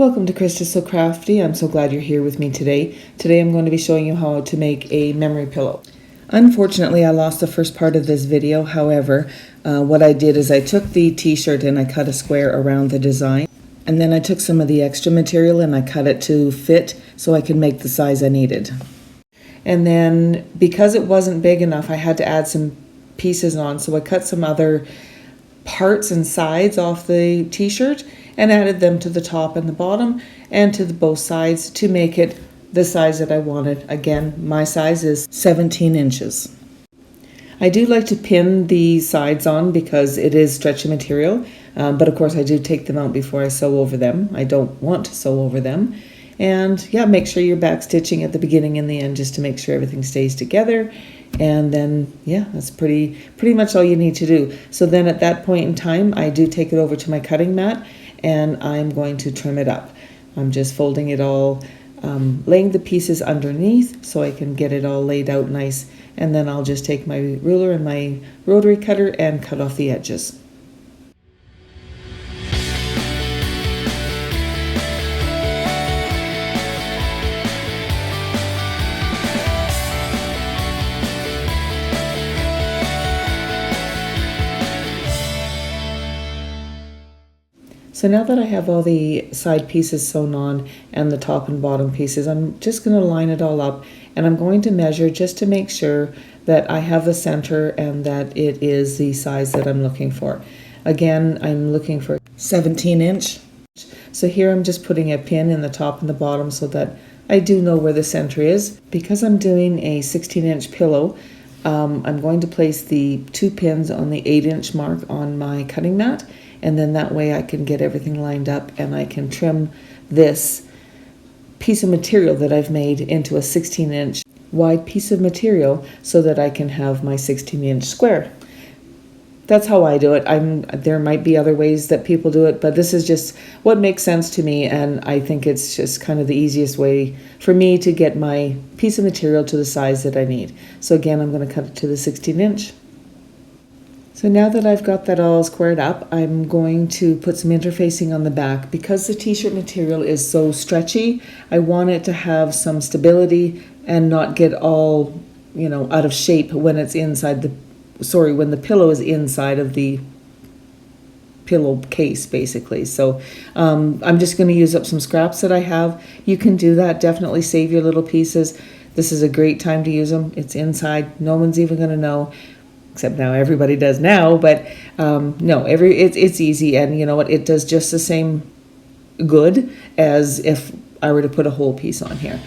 Welcome to Krista So Crafty. I'm so glad you're here with me today. Today I'm going to be showing you how to make a memory pillow. Unfortunately, I lost the first part of this video. However, what I did is I took the t-shirt and I cut a square around the design. And then I took some of the extra material and I cut it to fit so I could make the size I needed. And then because it wasn't big enough, I had to add some pieces on. So I cut some other parts and sides off the t-shirt and added them to the top and the bottom and to both sides to make it the size that I wanted. Again, my size is 17 inches. I do like to pin the sides on because it is stretchy material, but of course I do take them out before I sew over them. I don't want to sew over them. And yeah, make sure you're back stitching at the beginning and the end just to make sure everything stays together. And then, yeah, that's pretty much all you need to do. So then at that point in time, I do take it over to my cutting mat and I'm going to trim it up. I'm just folding it all, laying the pieces underneath so I can get it all laid out nice. And then I'll just take my ruler and my rotary cutter and cut off the edges. So now that I have all the side pieces sewn on and the top and bottom pieces, I'm just going to line it all up and I'm going to measure just to make sure that I have the center and that it is the size that I'm looking for. Again, I'm looking for 17 inch. So here I'm just putting a pin in the top and the bottom so that I do know where the center is. Because I'm doing a 16-inch pillow, I'm going to place the 2 pins on the 8-inch mark on my cutting mat. And then that way I can get everything lined up and I can trim this piece of material that I've made into a 16-inch wide piece of material so that I can have my 16-inch square. That's how I do it. There might be other ways that people do it, but this is just what makes sense to me, and I think it's just kind of the easiest way for me to get my piece of material to the size that I need. So again, I'm going to cut it to the 16-inch. So now that I've got that all squared up, I'm going to put some interfacing on the back. Because the t-shirt material is so stretchy, I want it to have some stability and not get all, out of shape when it's inside when the pillow is inside of the pillow case, basically. So I'm just going to use up some scraps that I have. You can do that. Definitely save your little pieces. This is a great time to use them. It's inside. No one's even going to know. Except now everybody does now, but no, it's easy, and you know what? It does just the same good as if I were to put a whole piece on here.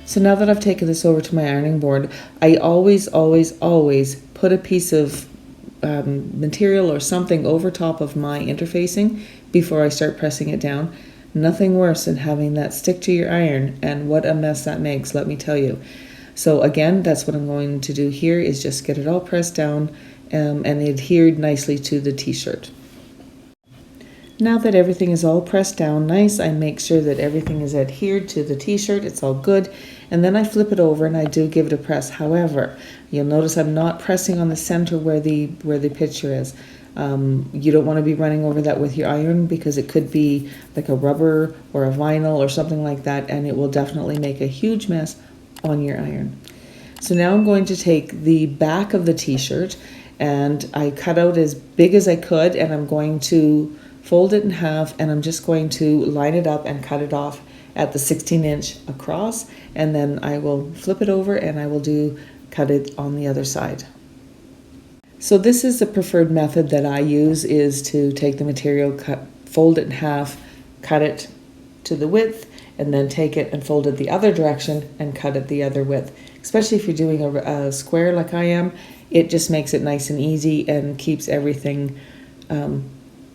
So now that I've taken this over to my ironing board, I always put a piece of material or something over top of my interfacing before I start pressing it down. Nothing worse than having that stick to your iron, and what a mess that makes, let me tell you. So again, that's what I'm going to do here, is just get it all pressed down and adhered nicely to the t-shirt. Now that everything is all pressed down nice, I make sure that everything is adhered to the t-shirt, it's all good, and then I flip it over and I do give it a press. However, you'll notice I'm not pressing on the center where the picture is. You don't want to be running over that with your iron because it could be like a rubber or a vinyl or something like that, and it will definitely make a huge mess on your iron. So now I'm going to take the back of the t-shirt and I cut out as big as I could, and I'm going to fold it in half, and I'm just going to line it up and cut it off at the 16-inch across, and then I will flip it over and I will cut it on the other side. So this is the preferred method that I use, is to take the material, fold it in half, cut it to the width, and then take it and fold it the other direction and cut it the other width. Especially if you're doing a square like I am, it just makes it nice and easy and keeps everything,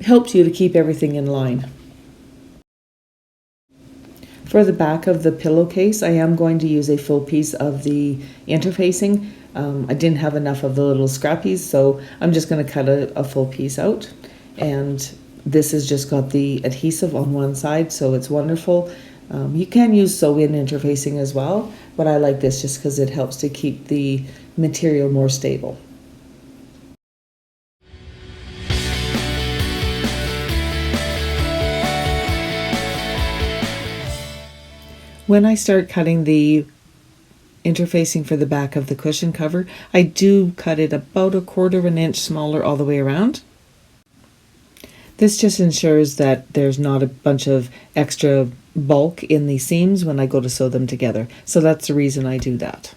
helps you to keep everything in line. For the back of the pillowcase, I am going to use a full piece of the interfacing. I didn't have enough of the little scrappies, so I'm just going to cut a full piece out. And this has just got the adhesive on one side, so it's wonderful. You can use sew-in interfacing as well, but I like this just because it helps to keep the material more stable. When I start cutting the interfacing for the back of the cushion cover, I do cut it about 1/4 inch smaller all the way around. This just ensures that there's not a bunch of extra bulk in the seams when I go to sew them together. So that's the reason I do that.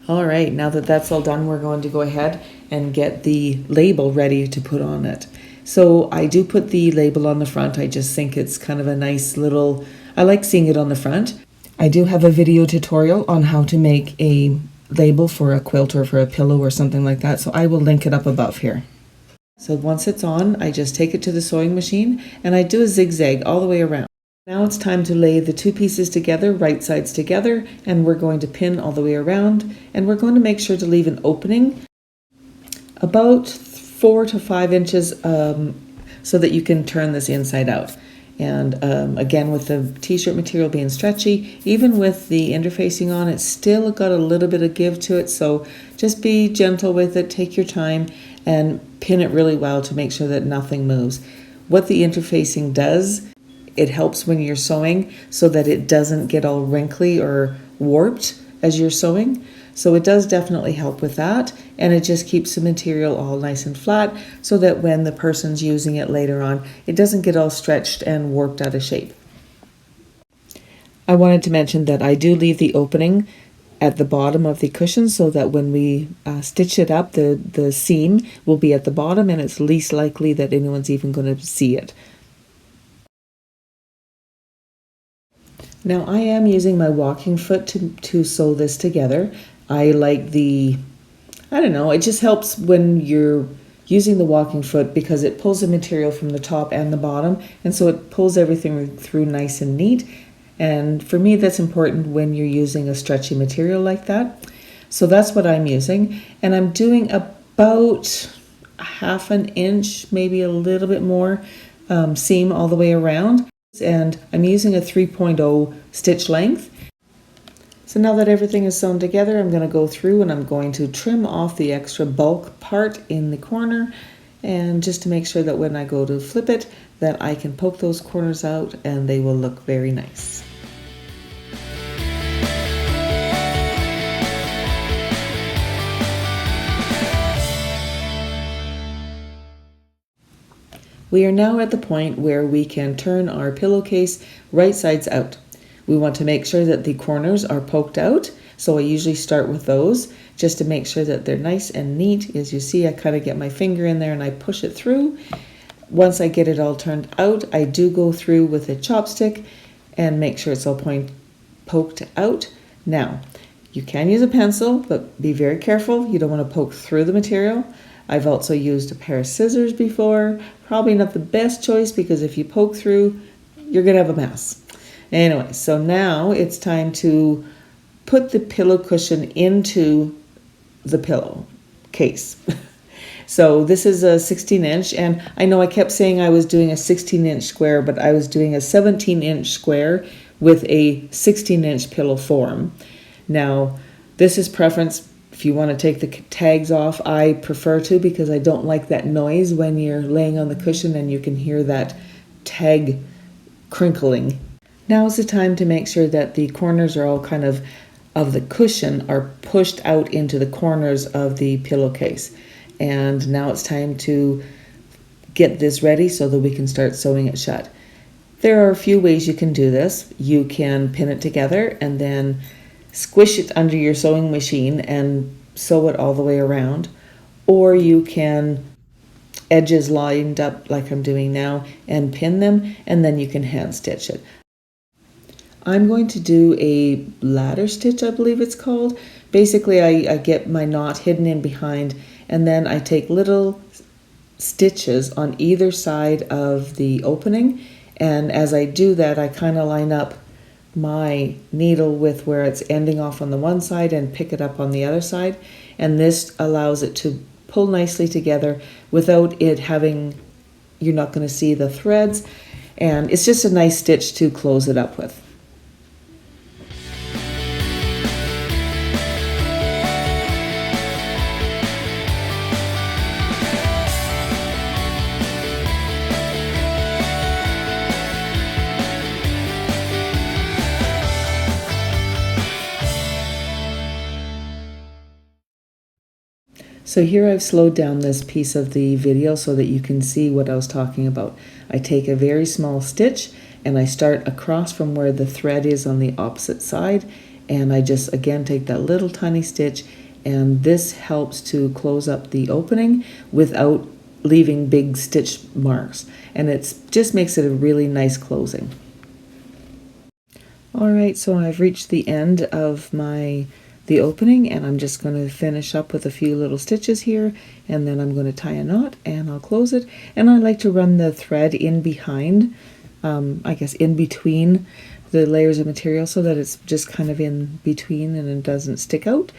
All right, now that that's all done, we're going to go ahead and get the label ready to put on it. So I do put the label on the front. I just think it's kind of a nice little, I like seeing it on the front. I do have a video tutorial on how to make a label for a quilt or for a pillow or something like that, so I will link it up above here. So once it's on, I just take it to the sewing machine and I do a zigzag all the way around. Now it's time to lay the two pieces together, right sides together, and we're going to pin all the way around, and we're going to make sure to leave an opening about 4 to 5 inches so that you can turn this inside out. And again, with the t-shirt material being stretchy, even with the interfacing on, it's still got a little bit of give to it, so just be gentle with it, take your time, and pin it really well to make sure that nothing moves. What the interfacing does, it helps when you're sewing so that it doesn't get all wrinkly or warped as you're sewing. So it does definitely help with that, and it just keeps the material all nice and flat so that when the person's using it later on, it doesn't get all stretched and warped out of shape. I wanted to mention that I do leave the opening at the bottom of the cushion so that when we stitch it up, the seam will be at the bottom and it's least likely that anyone's even going to see it. Now I am using my walking foot to sew this together. I like I don't know, it just helps when you're using the walking foot because it pulls the material from the top and the bottom, and so it pulls everything through nice and neat. And for me, that's important when you're using a stretchy material like that. So that's what I'm using, and I'm doing about 1/2 inch, maybe a little bit more, seam all the way around. And I'm using a 3.0 stitch length. So now that everything is sewn together, I'm going to go through and I'm going to trim off the extra bulk part in the corner, and just to make sure that when I go to flip it, that I can poke those corners out and they will look very nice. We are now at the point where we can turn our pillowcase right sides out. We want to make sure that the corners are poked out, so I usually start with those just to make sure that they're nice and neat. As you see, I kind of get my finger in there and I push it through. Once I get it all turned out, I do go through with a chopstick and make sure it's all poked out. Now, you can use a pencil, but be very careful. You don't want to poke through the material. I've also used a pair of scissors before. Probably not the best choice because if you poke through, you're going to have a mess. Anyway, so now it's time to put the pillow cushion into the pillow case. So this is a 16 inch, and I know I kept saying I was doing a 16 inch square, but I was doing a 17 inch square with a 16 inch pillow form. Now, this is preference. If you want to take the tags off, I prefer to because I don't like that noise when you're laying on the cushion and you can hear that tag crinkling. Now is the time to make sure that the corners are all kind of the cushion are pushed out into the corners of the pillowcase. And now it's time to get this ready so that we can start sewing it shut. There are a few ways you can do this. You can pin it together and then squish it under your sewing machine and sew it all the way around, or you can edges lined up like I'm doing now and pin them, and then you can hand stitch it. I'm going to do a ladder stitch, I believe it's called. Basically, I get my knot hidden in behind, and then I take little stitches on either side of the opening, and as I do that, I kind of line up my needle with where it's ending off on the one side and pick it up on the other side, and this allows it to pull nicely together without it having you're not going to see the threads, and it's just a nice stitch to close it up with. So here I've slowed down this piece of the video so that you can see what I was talking about. I take a very small stitch and I start across from where the thread is on the opposite side, and I just again take that little tiny stitch, and this helps to close up the opening without leaving big stitch marks, and it just makes it a really nice closing. Alright, so I've reached the end of the opening, and I'm just going to finish up with a few little stitches here, and then I'm going to tie a knot and I'll close it. And I like to run the thread in behind, I guess in between the layers of material, so that it's just kind of in between and it doesn't stick out,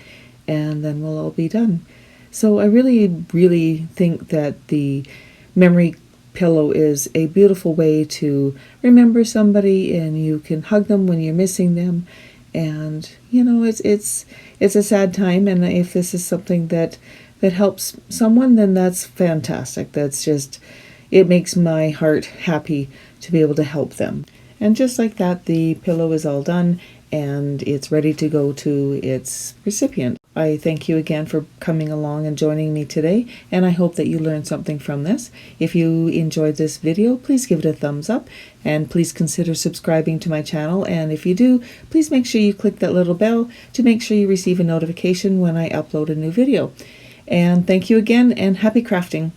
and then we'll all be done. So I really think that the memory pillow is a beautiful way to remember somebody, and you can hug them when you're missing them. And you know, it's a sad time, and if this is something that helps someone, then that's fantastic. That's just, it makes my heart happy to be able to help them. And just like that, the pillow is all done and it's ready to go to its recipient. I thank you again for coming along and joining me today, and I hope that you learned something from this. If you enjoyed this video, please give it a thumbs up, and please consider subscribing to my channel. And if you do, please make sure you click that little bell to make sure you receive a notification when I upload a new video. And thank you again, and happy crafting!